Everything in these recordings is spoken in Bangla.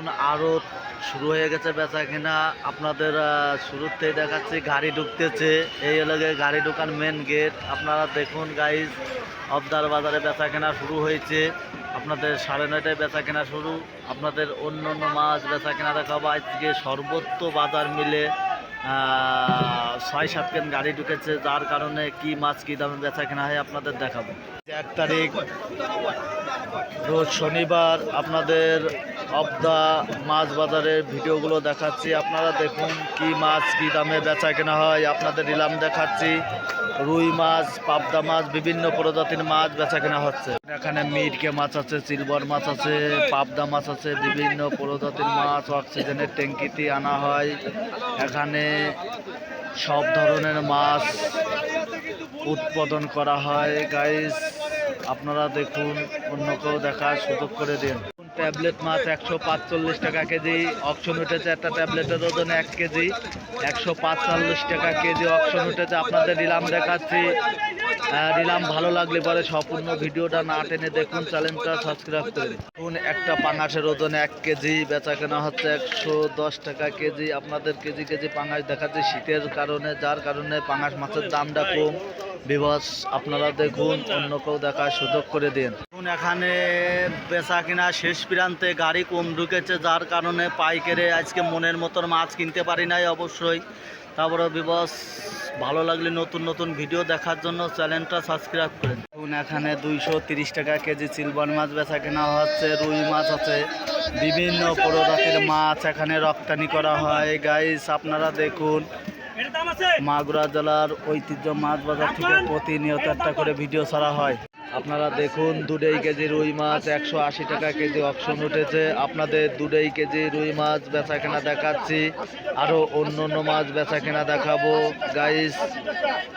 দেখুন আড়ত শুরু হয়ে গেছে বেচা কিনা। আপনাদের শুরুতেই দেখাচ্ছি গাড়ি ঢুকতেছে। এই এলাকে গাড়ি ঢোকার মেন গেট। আপনারা দেখুন গাইজ, অবদার বাজারে বেচা কেনা শুরু হয়েছে। আপনাদের 9:30টায় বেচা কেনা শুরু। আপনাদের অন্য অন্য মাছ বেচা কেনা দেখাবো। আজকে সর্বোচ্চ বাজার মিলে 6-7 কেন গাড়ি ঢুকেছে, যার কারণে কি মাছ কি দামে বেচা কেনা হয় আপনাদের দেখাবো। 1 তারিখ রোজ শনিবার আপনাদের অবদা মাছ বাজারের ভিডিওগুলো দেখাচ্ছি। আপনারা দেখুন কি মাছ কি দামে বেচা কেনা হয়। আপনাদের নিলাম দেখাচ্ছি। রুই মাছ, পাবদা মাছ, বিভিন্ন প্রজাতির মাছ বেচা কেনা হচ্ছে। এখানে মিরকে মাছ আছে, সিলভার মাছ আছে, পাবদা মাছ আছে, বিভিন্ন প্রজাতির মাছ অক্সিজেনের ট্যাঙ্কিতে আনা হয়। এখানে সব ধরনের মাছ উৎপাদন করা হয়। গাইস আপনারা দেখুন, অন্য কেউ দেখার সুযোগ করে দিন। ট্যাবলেট মাছ 145 টাকা কেজি অকশন উঠেছে। একটা ট্যাবলেটের ওজন 1 কেজি, 145 টাকা কেজি অকশন উঠেছে। আপনাদের নিলাম দেখাচ্ছি। নিলাম ভালো লাগলে পরে সম্পূর্ণ ভিডিওটা না টেনে দেখুন, চ্যানেলটা সাবস্ক্রাইব করে দেখুন। একটা পাঙাশের ওজন 1 কেজি, বেচা কেনা হচ্ছে 110 টাকা কেজি। আপনাদের কেজি কেজি পাঙাশ দেখাচ্ছে শীতের কারণে, যার কারণে পাঙাশ মাছের দামটা কম। বিবস আপনারা দেখুন, অন্য কেউ দেখার সুযোগ করে দিন। এখানে বেচা কিনা শেষ প্রান্তে গাড়ি কম ঢুকেছে, যার কারণে পাইকারে আজকে মনের মতন মাছ কিনতে পারি নাই অবশ্যই। তারপরে বিবস ভালো লাগলে নতুন নতুন ভিডিও দেখার জন্য চ্যানেলটা সাবস্ক্রাইব করেন। এখানে 230 টাকা কেজি সিলভার মাছ বেচা কেনা হচ্ছে। রুই মাছ আছে, বিভিন্ন প্রজাতির মাছ এখানে রপ্তানি করা হয়। গাইস আপনারা দেখুন, মাগুরা জেলার ঐতিহ্য মাছ বাজার থেকে প্রতিনিয়ত একটা করে ভিডিও ছাড়া হয়। আপনারা দেখুন 2.5 কেজি রুই মাছ 180 টাকা কেজি অকশন উঠেছে। আপনাদের 2.5 কেজি রুই মাছ বেচা কেনা দেখাচ্ছি। আরও অন্য অন্য মাছ বেচা কেনা দেখাবো। গাইস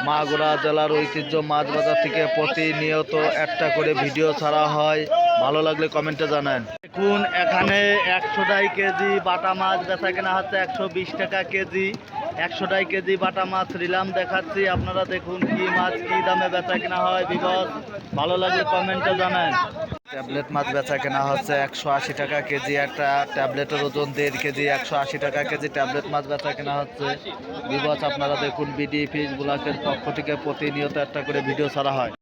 মাগুরা জেলার ঐতিহ্য মাছ বাজার থেকে প্রতিনিয়ত একটা করে ভিডিও ছাড়া হয়। ভালো লাগলে কমেন্টে জানান। দেখুন এখানে 100 কেজি বাটা মাছ বেচা কেনা হচ্ছে 120 টাকা কেজি। 100 কেজি বাটা মাছ নিলাম দেখাচ্ছি। আপনারা দেখুন কি মাছ কি দামে বেচা কেনা হয়। বিপদ ভালো লাগলে কমেন্টে জানান। ট্যাবলেট মাছ বেচা কেনা হচ্ছে 180 টাকা কেজি। একটা ট্যাবলেটের ওজন 1.5 কেজি, 180 টাকা কেজি ট্যাবলেট মাছ বেচা কেনা হচ্ছে। বিপদ আপনারা দেখুন, বিডি ফিশ ব্লকের পক্ষ থেকে প্রতিনিয়ত একটা করে ভিডিও ছাড়া হয়।